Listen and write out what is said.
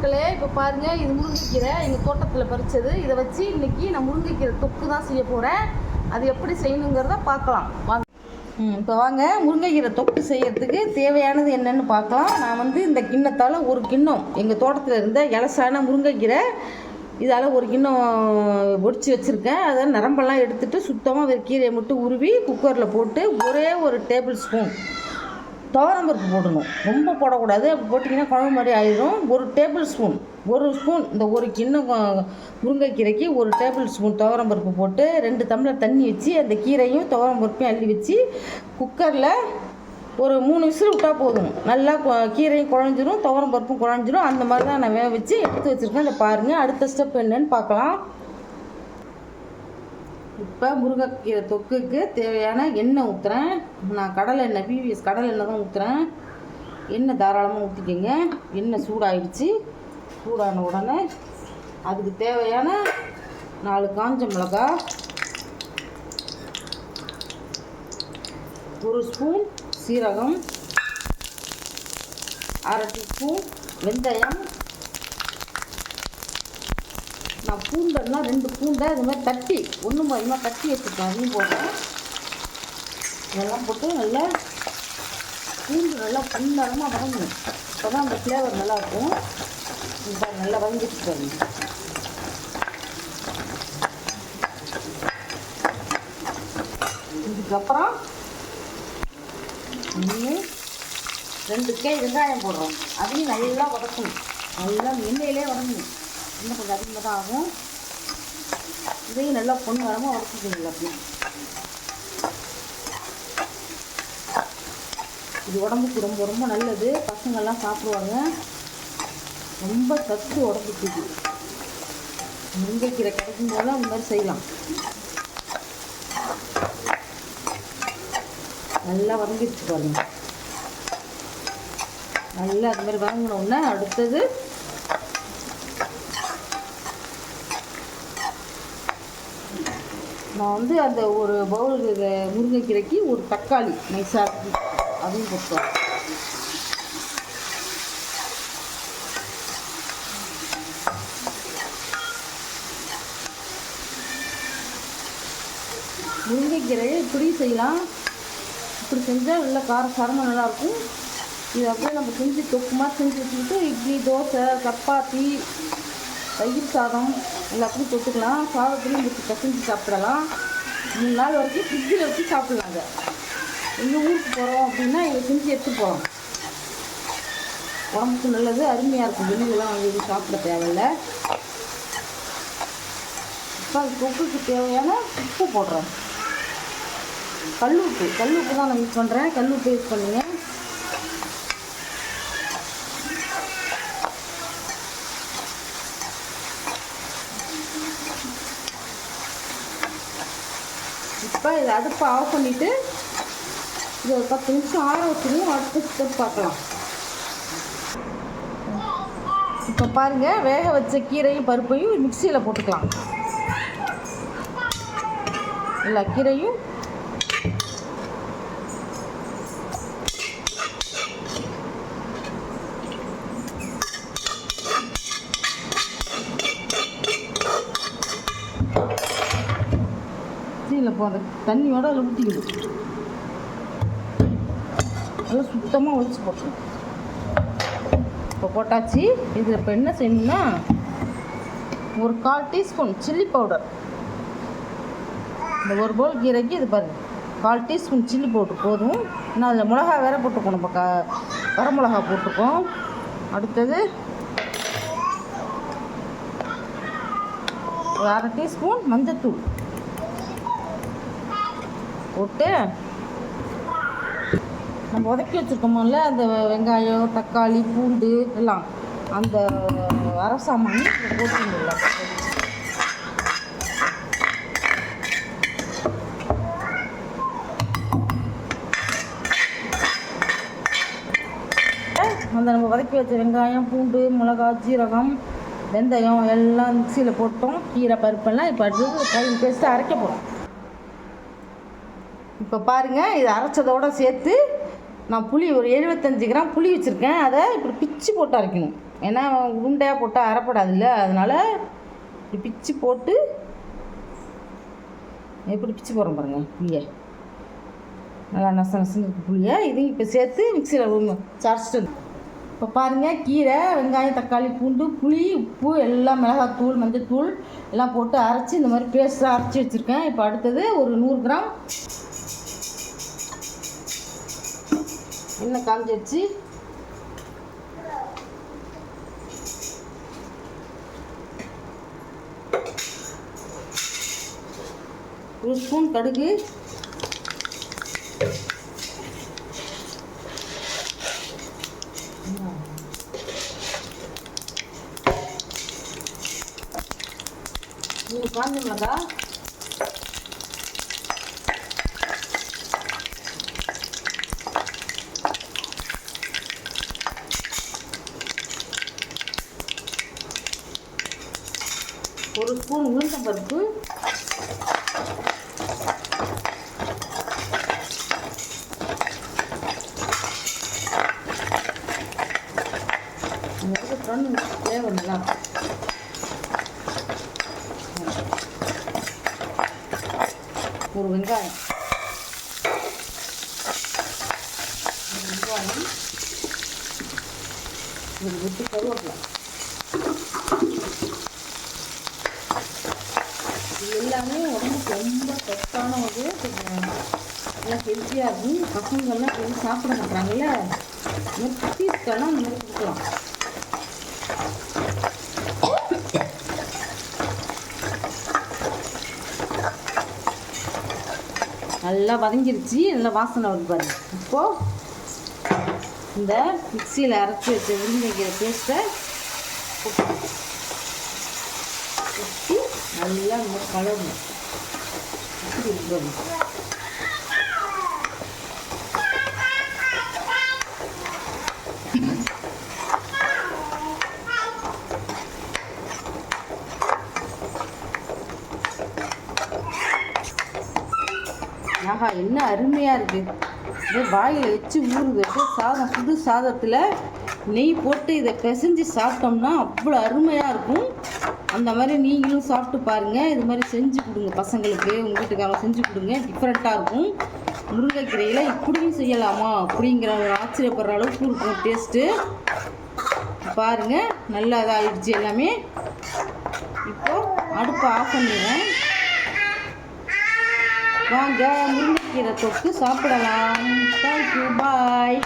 மக்களே, இப்போ பாருங்கள், இது முருங்கைக்கீரை எங்கள் தோட்டத்தில் பறித்தது. இதை வச்சு இன்றைக்கி நான் முருங்கைக்கீரை தொக்கு தான் செய்ய போகிறேன். அது எப்படி செய்யணுங்கிறத பார்க்கலாம் வாங்க. இப்போ வாங்க, முருங்கைக்கீரை தொக்கு செய்யறதுக்கு தேவையானது என்னென்னு பார்க்கலாம். நான் இந்த கிண்ணத்தால் ஒரு கிண்ணம் எங்கள் தோட்டத்தில் இருந்த இலசான முருங்கைக்கீரை இதால் ஒரு கிண்ணம் ஒடிச்சு வச்சுருக்கேன். அதை நரம்பெல்லாம் எடுத்துகிட்டு சுத்தமாக கீரையை மட்டும் உருவி குக்கரில் போட்டு ஒரே ஒரு டேபிள் ஸ்பூன் துவரம்பருப்பு போடணும். ரொம்ப போடக்கூடாது, அப்படி போட்டிங்கன்னா குழம்பு மாதிரி ஆயிடும். ஒரு டேபிள் ஸ்பூன், ஒரு ஸ்பூன், இந்த ஒரு கிண்ணம் முருங்கைக்கீரைக்கு ஒரு டேபிள் ஸ்பூன் துவரம்பருப்பு போட்டு 2 டம்ளர் தண்ணி வச்சு அந்த கீரையும் துவரம்பருப்பையும் அள்ளி வச்சு குக்கரில் ஒரு 3 விசில் விட்டால் போதும். நல்லா கீரையும் குழஞ்சிரும், துவரம்பருப்பும் குழஞ்சிரும். அந்த மாதிரி தான் நான் வேக வச்சு எடுத்து வச்சுருக்கேன். இதை பாருங்கள். அடுத்த ஸ்டெப் என்னன்னு பார்க்கலாம். இப்போ முருங்கைக்கீரை தொக்குக்கு தேவையான எண்ணெய் ஊற்றுறேன். நான் கடலை எண்ணெய், பிவிஎஸ் கடலை எண்ணெய் தான் ஊற்றுறேன். எண்ணெய் தாராளமாக ஊற்றிக்கங்க. எண்ணெய் சூடாகிடுச்சு. சூடான உடனே அதுக்கு தேவையான 4 காஞ்ச மிளகா, 1 ஸ்பூன் சீரகம், 1/2 டீஸ்பூன் வெந்தயம். நான் பூண்டன்னா 2 பூண்டை இது மாதிரி தட்டி ஒன்று மாதிரிமா தட்டி வச்சுருக்கேன். அதையும் போடுறேன். இதெல்லாம் போட்டு நல்லா பூண்டு நல்லா பொன்னரமாக வதங்கணும். அப்போ தான் அந்த ஃப்ளேவர் நல்லாயிருக்கும். இப்போ நல்லா வதங்கிட்டு பாருங்க. இதுக்கப்புறம் 2 கை வெங்காயம் போடுறோம். அதையும் நல்லா வதக்கணும். நல்லா எண்ணெயிலே வதங்கணும். இன்னும் கொஞ்சம் அதிகமாக தான் ஆகும். இதையும் நல்லா பொண்ணு வரமாக வதக்கிக்கணும். அப்படி இது உடம்புக்கு ரொம்ப ரொம்ப நல்லது. பசங்கள்லாம் சாப்பிடுவாங்க. ரொம்ப சத்து உடம்புக்கு. இது முருங்கைக்கீரை கிடைக்கும் போது அந்த மாதிரி செய்யலாம். நல்லா வதங்கிடுச்சு பாருங்க. நல்லா அது மாதிரி வதங்கினோடனே அடுத்தது நான் அந்த ஒரு பவுல் முருங்கைக்கீரைக்கு ஒரு தக்காளி நைஸாக அதையும் போட்டுருவேன். முருங்கைக்கீரையை இப்படி செய்யலாம். இப்படி செஞ்சால் நல்லா காரசாரமாக நல்லாயிருக்கும். இது அப்படியே நம்ம செஞ்சு தொக்குமா செஞ்சு வச்சுக்கிட்டு இட்லி, தோசை, சப்பாத்தி, தயிர் சாதம் எல்லாத்தையும் தொட்டுக்கலாம். சாதத்துலையும் வச்சு கசிஞ்சு சாப்பிடலாம். 3 நாள் வரைக்கும் ஃப்ரிட்ஜில் வச்சு சாப்பிட்லாங்க. எங்கள் ஊருக்கு போகிறோம் அப்படின்னா இதை செஞ்சு எடுத்து போகிறோம். உடம்புக்கு நல்லது, அருமையாக இருக்கும். வெளியிலலாம் வாங்கி எதுவும் சாப்பிட தேவையில்லை. இப்போ அது தொக்குக்கு தேவையான உப்பு போடுறேன். கல்லுப்பு தான் நான் யூஸ் பண்ணுறேன். கல்லுப்பு யூஸ் பண்ணுங்க. இப்போ இதை அடுப்பை ஆஃப் பண்ணிவிட்டு இது ஒரு 10 நிமிஷம் ஆற வச்சுருவோம். அடுத்த ஸ்டெப் பார்க்கலாம். இப்போ பாருங்கள், வேக வச்ச கீரையும் பருப்பையும் மிக்சியில் போட்டுக்கலாம். எல்லா கீரையும் அந்த தண்ணியோட அதில் ஊற்றிக்கணும். நல்லா சுத்தமாக ஒழிச்சு போட்டணும். இப்போ போட்டாச்சு. இதில் இப்போ என்ன செய்யணும்னா ஒரு 1/4 டீஸ்பூன் சில்லி பவுடர். இந்த ஒரு பவுல் கீரைக்கு இது பாருங்கள், 1/4 டீஸ்பூன் சில்லி பவுடர் போதும். இன்னும் அதில் மிளகா வேறு போட்டுக்கணும். நம்ம வரமிளகா போட்டுக்கோம். அடுத்தது ஒரு 1/2 டீஸ்பூன் மஞ்சத்தூள் போட்டு நம்ம வதக்கி வச்சுருக்கோமல்ல அந்த வெங்காயம், தக்காளி, பூண்டு எல்லாம் அந்த அரசாமான் போட்டுங்களா. அந்த நம்ம வதக்கி வச்ச வெங்காயம், பூண்டு, மிளகா, ஜீரகம், வெந்தயம் எல்லாம் மிக்சியில் போட்டோம். கீரை பருப்பெல்லாம் இப்போ அடுத்தது கையில் பேஸ்ட்டு அரைக்க போகிறோம். இப்போ பாருங்கள், இது அரைச்சதோடு சேர்த்து நான் புளி ஒரு 75 கிராம் புளி வச்சுருக்கேன். அதை இப்படி பிச்சு போட்டு அரைக்கணும். ஏன்னா உருண்டையாக போட்டால் அரைப்படாதுல்ல, அதனால் பிச்சு போட்டு எப்படி பிச்சு போடுறோம் பாருங்கள். புளியை நல்லா நசன்னு இருக்குது புளியை. இதையும் இப்போ சேர்த்து மிக்சியில் சரைச்சிட்டு இப்போ பாருங்கள், கீரை, வெங்காயம், தக்காளி, பூண்டு, புளி, உப்பு எல்லாம், மிளகாத்தூள், மஞ்சள்தூள் எல்லாம் போட்டு அரைச்சி இந்த மாதிரி பேஸ்ட்டாக அரைச்சி வச்சுருக்கேன். இப்போ அடுத்தது ஒரு 100 கிராம் எண்ணெய் காஞ்சி வச்சு ஒரு ஸ்பூன் கடுகு, காஞ்ச மிளகா, ஒரு ஸ்பூன் உளுந்தம்பருப்பு, தேவை நல்லா ஒரு வெங்காயம், ஒரு வெட்டி கருவேப்பிலை. இது எல்லாமே உடம்புக்கு ரொம்ப சத்தான ஒரு நல்லா ஹெல்த்தியாக இருக்கும். பசங்கள்லாம் கொஞ்சம் சாப்பிட மாட்டாங்கல்ல, இந்த மாதிரி குட்டீஸ்க்கெல்லாம் இந்த மாதிரி கொடுக்கலாம். நல்லா வதங்கிருச்சு, நல்லா வாசனை வருது பாருங்க. இப்போது இந்த மிக்சியில் அரைச்சி வச்ச முருங்கைக்கீரை பேஸ்ட்டை ஊற்றி நல்லா இந்த கலரணும். ஆஹா, என்ன அருமையாக இருக்குது! இதே வாயில் வச்சு ஊறுது. சாதம், புது சாதத்தில் நெய் போட்டு இதை பிசைஞ்சு சாப்பிட்டோம்னா அவ்வளோ அருமையாக இருக்கும். அந்த மாதிரி நீங்களும் சாப்பிட்டு பாருங்கள். இது மாதிரி செஞ்சு கொடுங்க பசங்களுக்கு, உங்கள் வீட்டுக்காரங்க செஞ்சு கொடுங்க. டிஃப்ரெண்ட்டாக இருக்கும். முருங்கைக்கீரையில் இப்படியும் செய்யலாமா அப்படிங்கிற ஒரு ஆச்சரியப்படுற அளவுக்கு இருக்கும் டேஸ்ட்டு. பாருங்கள், நல்லா இதாகிடுச்சு எல்லாமே. இப்போது அடுப்பை ஆஃப் பண்ணிடுறேன். வாங்க, முருங்கைக்கீரை தொக்கு சாப்பிடலாம். தேங்க்யூ, பாய்.